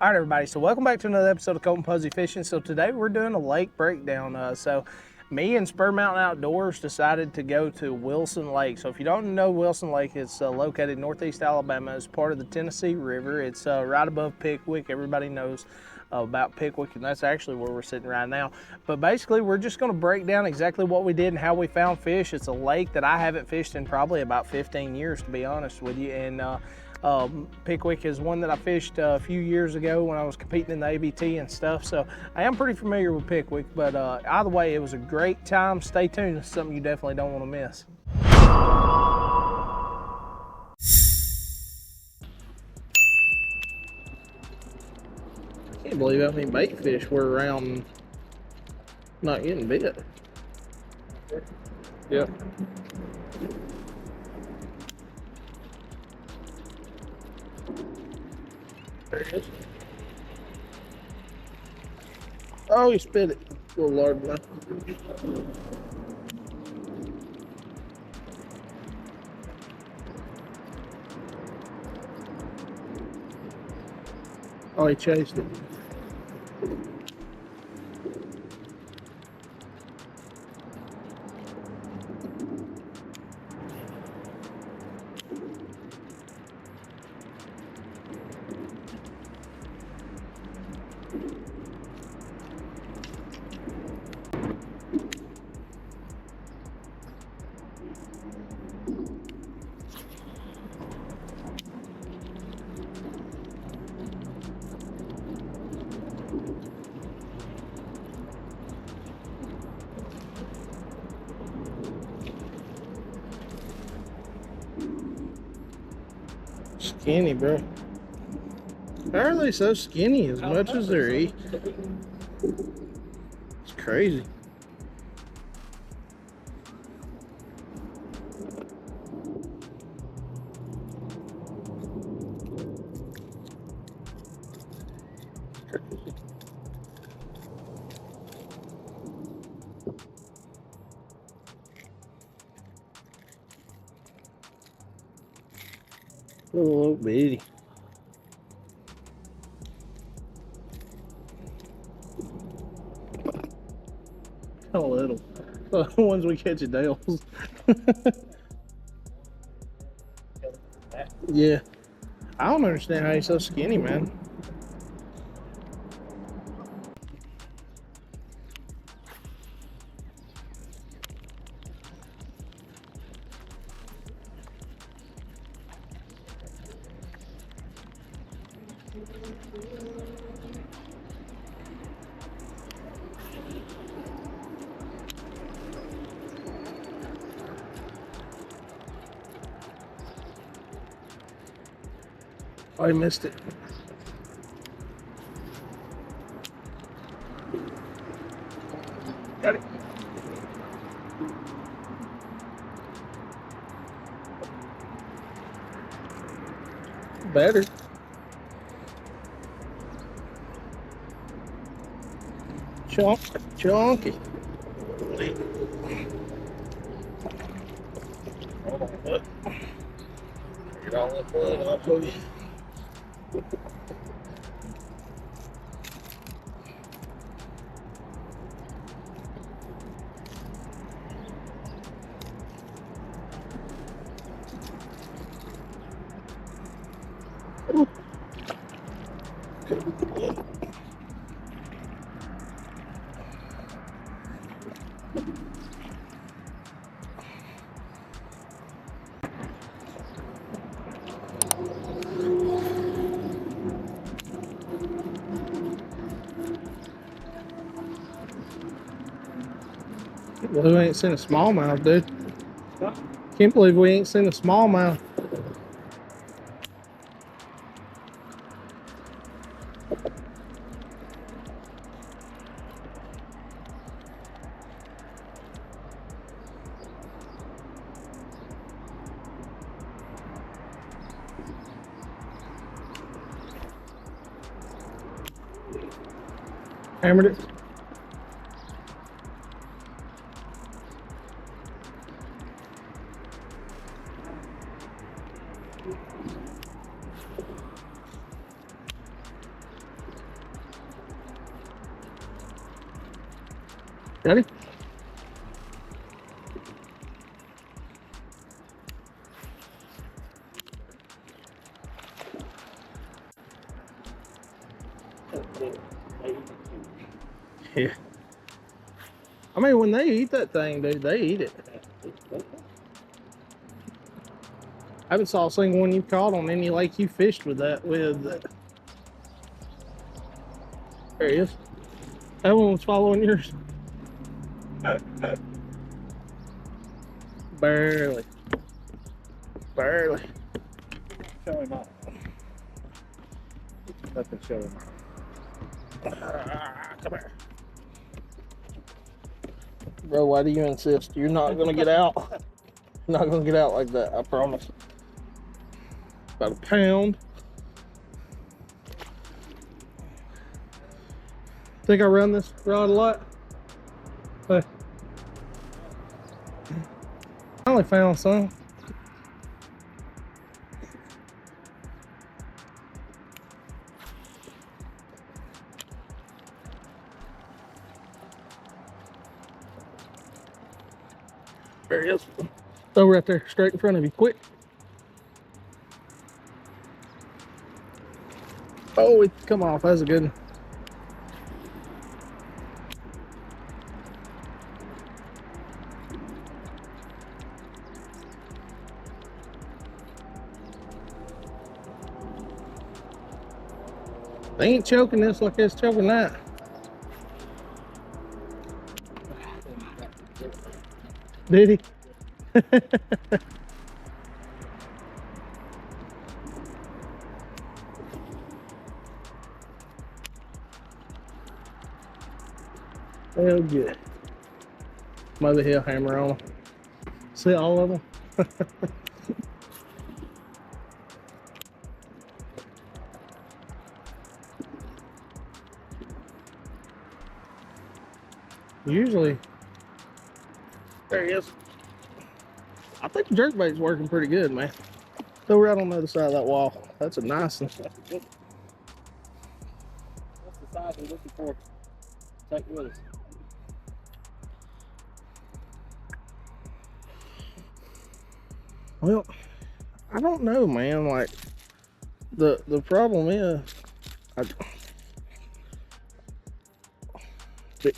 All right, everybody, so welcome back to another episode of Colton Posey Fishing. So today we're doing a lake breakdown. So me and Spur Mountain Outdoors decided to go to Wilson Lake. So if you don't know Wilson Lake, it's located in northeast Alabama. It's part of the Tennessee River. It's right above Pickwick. Everybody knows about Pickwick, and that's actually where we're sitting right now. But basically, we're just going to break down exactly what we did and how we found fish. It's a lake that I haven't fished in probably about 15 years, to be honest with you. And Pickwick is one that I fished a few years ago when I was competing in the ABT and stuff, so I am pretty familiar with Pickwick. But either way, it was a great time. Stay tuned. It's something you definitely don't want to miss. I can't believe how many bait fish were around not getting bit. Yep. There it is. Oh, he spit it. A little large now. Oh, he chased it. Skinny, bro. How are they so skinny as much as they're eating? It's crazy. Little bitty. Kind of little. The ones we catch at Dale's. Yeah. I don't understand how he's so skinny, man. Oh, I missed it. Got it. Better. Chunky. Get all that blood off of you. Well, we ain't seen a smallmouth, dude. Can't believe we ain't seen a smallmouth. Hammered it. Ready? Yeah. I mean, when they eat that thing, dude, they eat it. I haven't saw a single one you caught on any lake you fished with that with. There he is. That one was following yours. Barely. Barely. Show him off. Nothing show him off. Come here. Bro, why do you insist? You're not gonna get out. You're not gonna get out like that, I promise. About a pound. Think I run this rod a lot? But I only found some. There he is. Throw right there, straight in front of you, quick. Oh, it's come off. That's a good one. They ain't choking this like it's choking that. Did he? Hell good. Mother hill hammer on them. See all of them? Usually, there he is. I think the jerkbait's working pretty good, man. Throw right on the other side of that wall. That's a nice one. That's the size we're looking for. Take with us. Well, I don't know, man. Like the problem is, the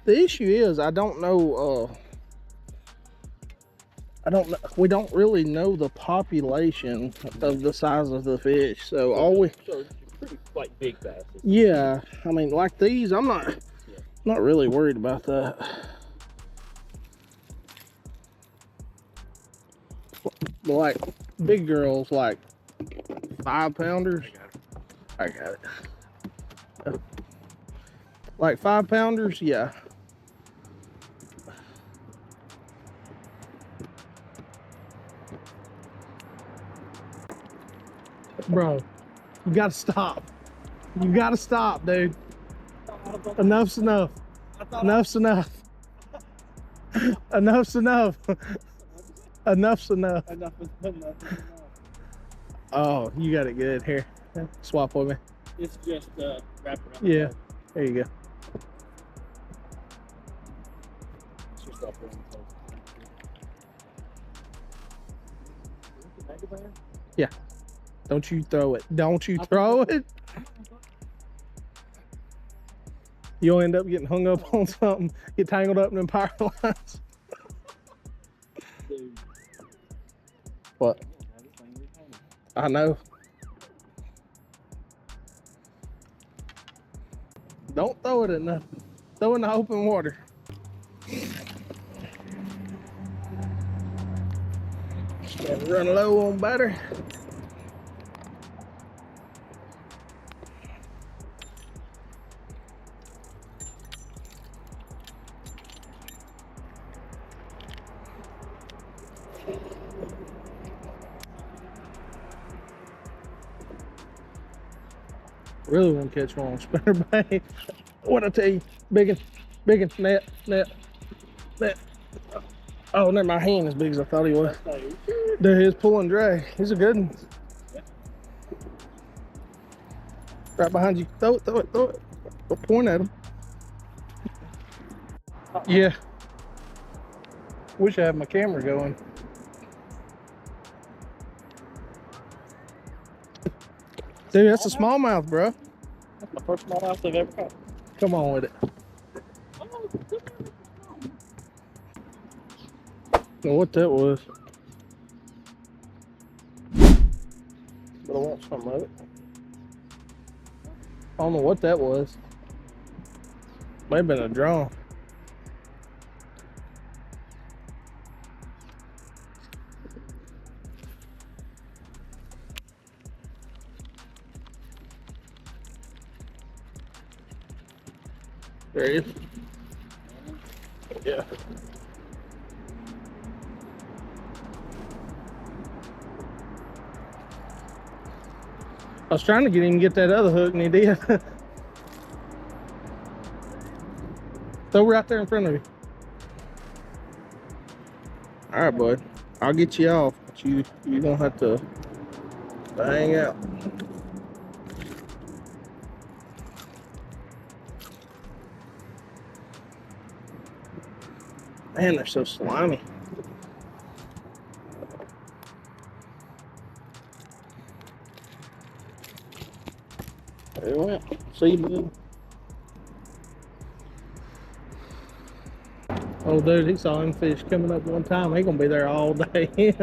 issue is I don't know. We don't really know the population of the size of the fish. So all we. So it's pretty like big bass. Yeah, I mean, like these, I'm not really worried about that. But like big girls, like 5-pounders. I got it. Like 5-pounders, yeah. Bro, you gotta stop. You gotta stop, dude. Enough's enough. Enough's enough. Enough's enough. Enough's enough. Enough is enough. Oh, you got it good. Here, swap with me. It's just wrap around. Yeah, there you go. It's just up around the post. Yeah. Don't you throw it. Don't you throw it. You'll end up getting hung up on something, get tangled up in them power lines. Dude. What? I know. Don't throw it in nothing. Throw it in the open water. Gotta run low on batter. Really want to catch one on spinnerbait. What I tell you, biggin, net. Oh, never, my hand as big as I thought he was. There he is, pulling drag. He's a good one. Right behind you. Throw it. Don't point at him. Yeah. Wish I had my camera going. Dude, that's a smallmouth, bro. That's my first smallmouth I've ever caught. Come on with it. Know what that was. But I want some of it. I don't know what that was. Might have been a draw. There he is. Yeah. I was trying to get him to get that other hook and he did. Throw right there in front of you. Alright, bud. I'll get you off, but you're gonna have to hang out. Man, they're so slimy. There he went. See you, bud. Oh, dude, he saw him fish coming up one time. He gonna be there all day.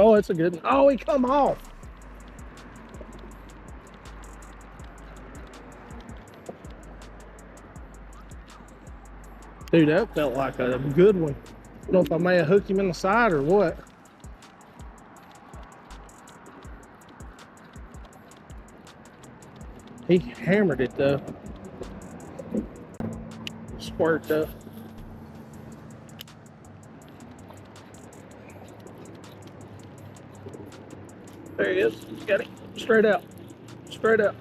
Oh, it's a good one. Oh, he come off. Dude, that felt like a good one. I don't know if I may have hooked him in the side or what. He hammered it though. Squirt though. There he is. Got it. Straight out. Straight out.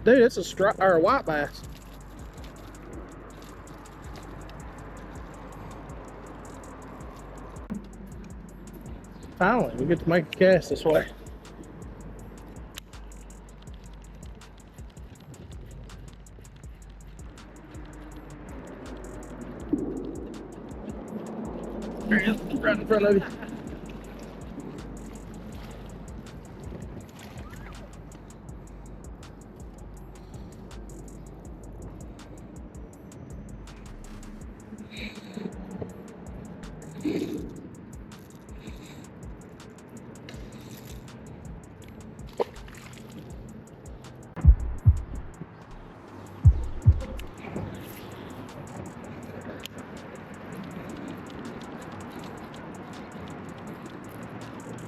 Dude, it's a white bass. Finally, we get to make a cast this way. There he is, right in front of you.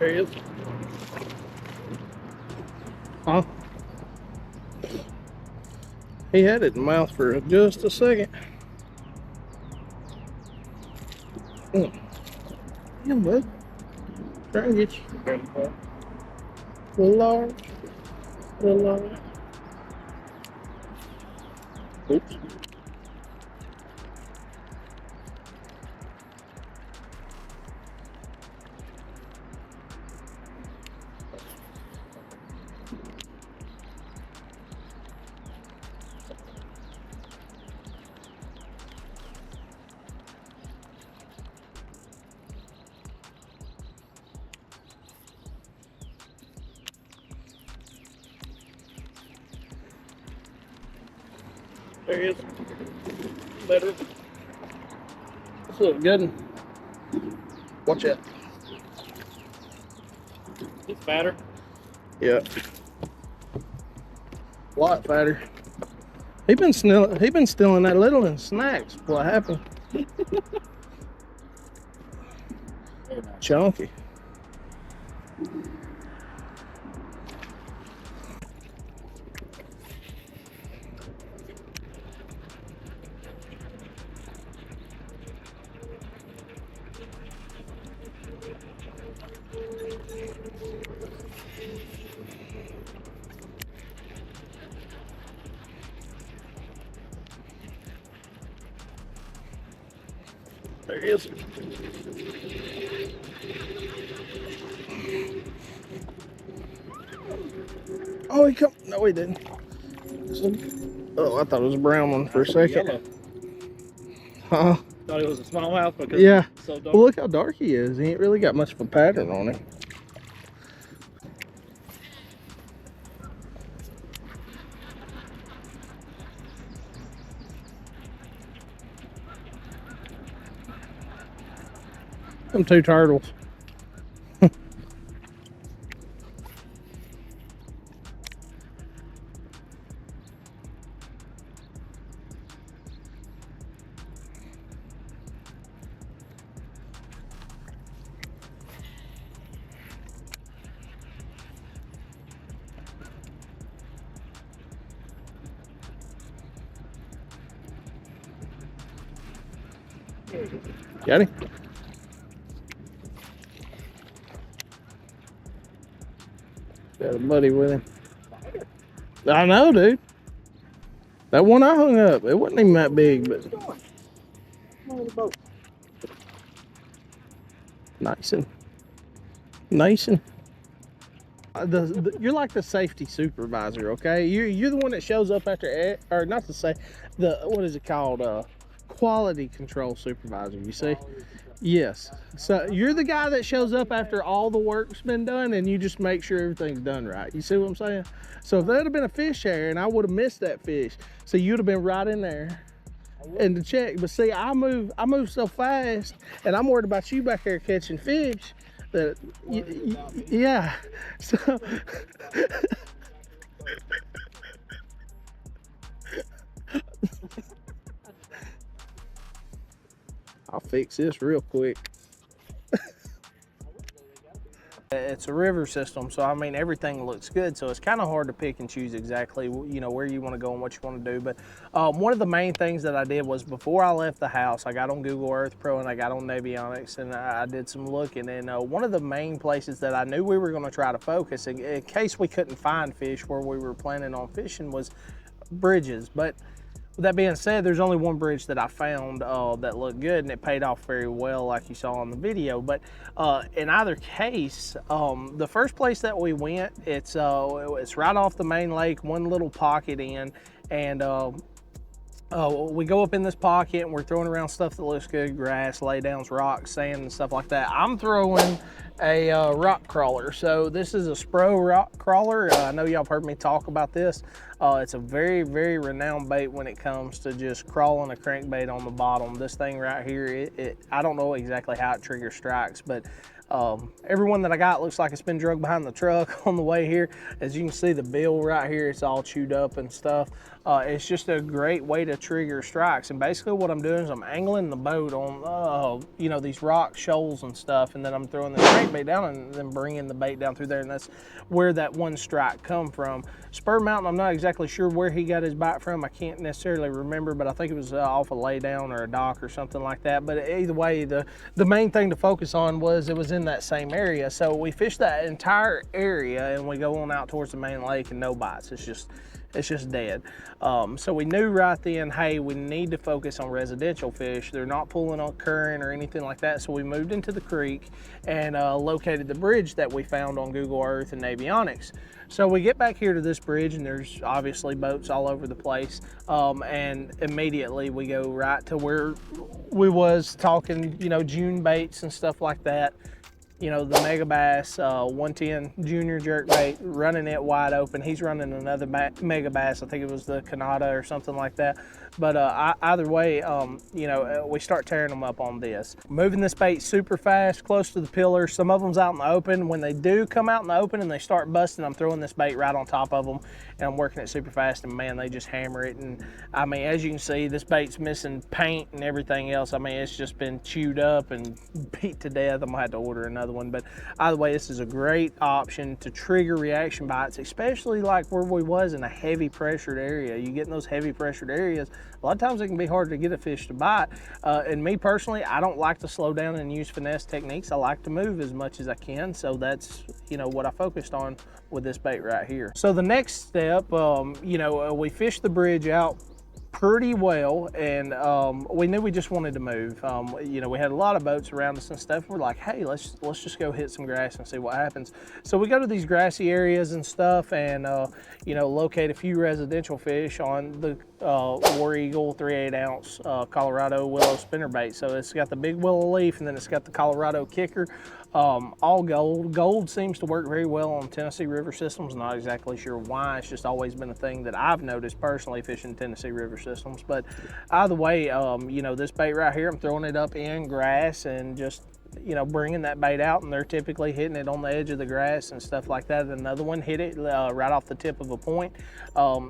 There he is. Huh? He had it in the mouth for just a second. Yeah, bud. Try and get you. Little large. Little large. Oops. There he is. Better. This looks good. Watch it. He's fatter. Yeah. A lot fatter. He been stealing that little in snacks. What happened? Chunky. There he is. Oh, he come. No, he didn't. Oh, I thought it was a brown one for a second. Yellow. Huh? Thought it was a smallmouth because Yeah. it's so dark. Well, look how dark he is. He ain't really got much of a pattern on him. Them two turtles. Got him? Got a buddy with him. I know, dude. That one I hung up, it wasn't even that big, but nice and you're like the safety supervisor, okay? You're the one that shows up after, or not to say, what is it called? Quality control supervisor. You see? Yes. So you're the guy that shows up after all the work's been done, and you just make sure everything's done right. You see what I'm saying? So if there'd have been a fish there, and I would have missed that fish, so you'd have been right in there and to check. But see, I move so fast, and I'm worried about you back there catching fish. That yeah. So I'll fix this real quick. It's a river system, so I mean everything looks good, so it's kind of hard to pick and choose exactly, you know, where you want to go and what you want to do. But one of the main things that I did was, before I left the house, I got on Google Earth Pro and I got on Navionics, and I did some looking, and one of the main places that I knew we were going to try to focus in case we couldn't find fish where we were planning on fishing was bridges. But with that being said, there's only one bridge that I found that looked good, and it paid off very well, like you saw on the video. But in either case, the first place that we went, it's right off the main lake, one little pocket in, and we go up in this pocket and we're throwing around stuff that looks good: grass, laydowns, rocks, sand, and stuff like that. I'm throwing a rock crawler. So this is a Spur rock crawler. I know y'all have heard me talk about this. It's a very, very renowned bait when it comes to just crawling a crankbait on the bottom. This thing right here, I don't know exactly how it triggers strikes, but everyone that I got looks like it's been drugged behind the truck on the way here. As you can see, the bill right here, it's all chewed up and stuff. It's just a great way to trigger strikes. And basically what I'm doing is I'm angling the boat on, you know, these rock shoals and stuff, and then I'm throwing the crankbait down and then bringing the bait down through there, and that's where that one strike come from. Spur Mountain, I'm not exactly sure where he got his bite from. I can't necessarily remember, but I think it was off a laydown or a dock or something like that. But either way, the main thing to focus on was it was in that same area. So we fished that entire area and we go on out towards the main lake and no bites. It's just dead. So we knew right then, hey, we need to focus on residential fish. They're not pulling on current or anything like that. So we moved into the creek and located the bridge that we found on Google Earth and Navionics. So we get back here to this bridge, and there's obviously boats all over the place. And immediately we go right to where we was talking, you know, June baits and stuff like that. You know, the Mega Bass 110 Junior jerkbait, running it wide open. He's running another Mega Bass. I think it was the Canada or something like that. But either way, you know, we start tearing them up on this. Moving this bait super fast, close to the pillar. Some of them's out in the open. When they do come out in the open and they start busting, I'm throwing this bait right on top of them, and I'm working it super fast, and man, they just hammer it. And I mean, as you can see, this bait's missing paint and everything else. I mean, it's just been chewed up and beat to death. I'm gonna have to order another one. But either way, this is a great option to trigger reaction bites, especially like where we was in a heavy pressured area. You get in those heavy pressured areas, a lot of times it can be hard to get a fish to bite. And me personally, I don't like to slow down and use finesse techniques. I like to move as much as I can. So that's, you know, what I focused on with this bait right here. So the next step, you know, we fished the bridge out pretty well, and we knew we just wanted to move. You know, we had a lot of boats around us and stuff. We're like, hey, let's just go hit some grass and see what happens. So we go to these grassy areas and stuff, and you know, locate a few residential fish on the War Eagle 3/8 ounce Colorado willow spinnerbait. So it's got the big willow leaf, and then it's got the Colorado kicker. All gold. Gold seems to work very well on Tennessee River systems. Not exactly sure why. It's just always been a thing that I've noticed personally fishing Tennessee River systems. But either way, you know, this bait right here, I'm throwing it up in grass and just, you know, bringing that bait out, and they're typically hitting it on the edge of the grass and stuff like that. Another one hit it right off the tip of a point.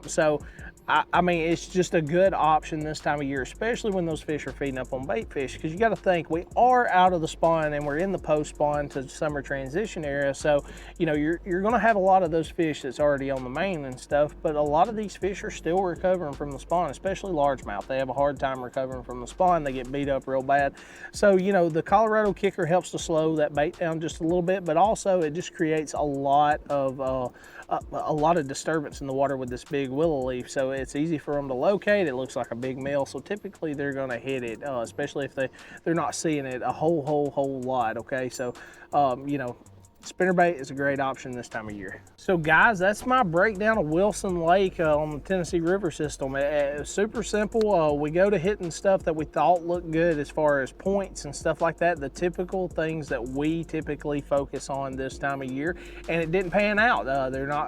So I mean, it's just a good option this time of year, especially when those fish are feeding up on bait fish, because you got to think we are out of the spawn and we're in the post spawn to summer transition area. So, you know, you're going to have a lot of those fish that's already on the main and stuff, but a lot of these fish are still recovering from the spawn, especially largemouth. They have a hard time recovering from the spawn. They get beat up real bad. So, you know, the Colorado kicker helps to slow that bait down just a little bit, but also it just creates a lot of disturbance in the water with this big willow leaf. So it's easy for them to locate. It looks like a big meal, so typically they're going to hit it, especially if they're not seeing it a whole lot. Okay, so you know, spinnerbait is a great option this time of year. So guys, that's my breakdown of Wilson Lake on the Tennessee River system. It's super simple. We go to hitting stuff that we thought looked good as far as points and stuff like that, the typical things that we typically focus on this time of year, and it didn't pan out.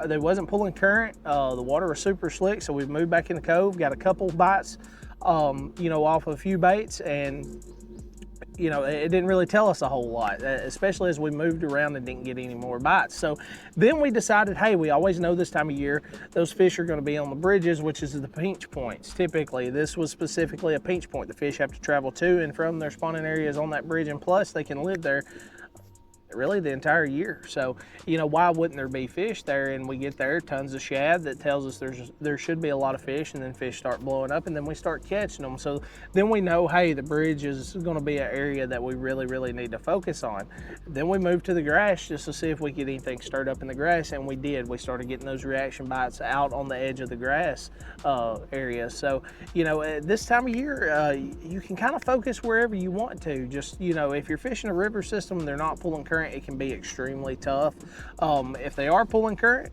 They wasn't pulling current. The water was super slick, so we've moved back in the cove, got a couple bites, you know, off a few baits, and you know, it didn't really tell us a whole lot, especially as we moved around and didn't get any more bites. So then we decided, hey, we always know this time of year, those fish are going to be on the bridges, which is the pinch points. Typically, this was specifically a pinch point. The fish have to travel to and from their spawning areas on that bridge, and plus they can live there really the entire year. So, you know, why wouldn't there be fish there? And we get there, tons of shad that tells us there should be a lot of fish, and then fish start blowing up, and then we start catching them. So then we know, hey, the bridge is going to be an area that we really need to focus on. Then we moved to the grass just to see if we could get anything stirred up in the grass, and we did. We started getting those reaction bites out on the edge of the grass area. So, you know, this time of year, you can kind of focus wherever you want to. Just, you know, if you're fishing a river system, they're not pulling current, it can be extremely tough. If they are pulling current,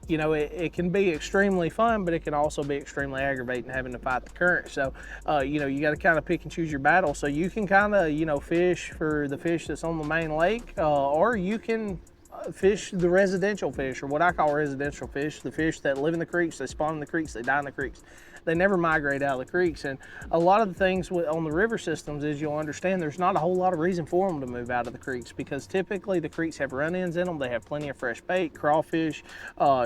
you know, it can be extremely fun, but it can also be extremely aggravating having to fight the current. So, you know, you got to kind of pick and choose your battle. So you can kind of, you know, fish for the fish that's on the main lake, or you can fish the residential fish, or what I call residential fish, the fish that live in the creeks, they spawn in the creeks, they die in the creeks. They never migrate out of the creeks. And a lot of the things on the river systems is, you'll understand, there's not a whole lot of reason for them to move out of the creeks, because typically the creeks have run-ins in them. They have plenty of fresh bait, crawfish,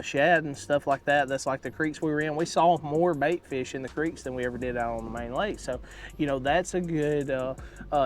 shad and stuff like that. That's like the creeks we were in. We saw more bait fish in the creeks than we ever did out on the main lake. So, you know, that's a good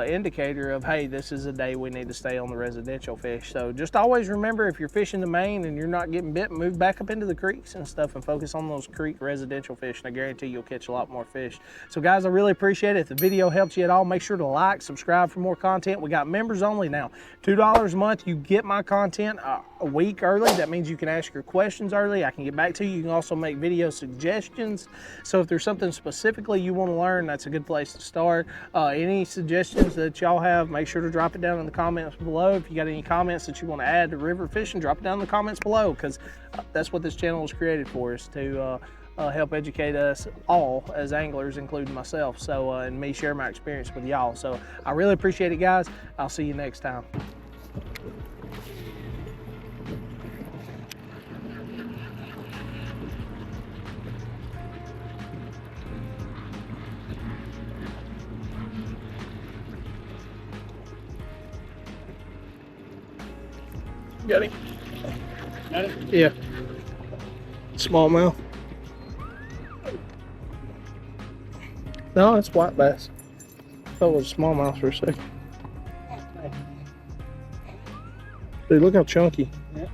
indicator of, hey, this is a day we need to stay on the residential fish. So just always remember, if you're fishing the main and you're not getting bit, move back up into the creeks and stuff and focus on those creek residential fish, and I guarantee you'll catch a lot more fish. So guys, I really appreciate it. If the video helps you at all, make sure to like, subscribe for more content. We got members only now. $2 a month, you get my content a week early. That means you can ask your questions early. I can get back to you. You can also make video suggestions. So if there's something specifically you want to learn, that's a good place to start. Any suggestions that y'all have, make sure to drop it down in the comments below. If you got any comments that you want to add to river fishing, drop it down in the comments below, because that's what this channel is created for, is to help educate us all as anglers, including myself. So, and me share my experience with y'all. So I really appreciate it, guys. I'll see you next time. Got him? Got it? Yeah. Smallmouth. No, it's white bass. I thought it was smallmouth for a second. Dude, look how chunky. Yeah.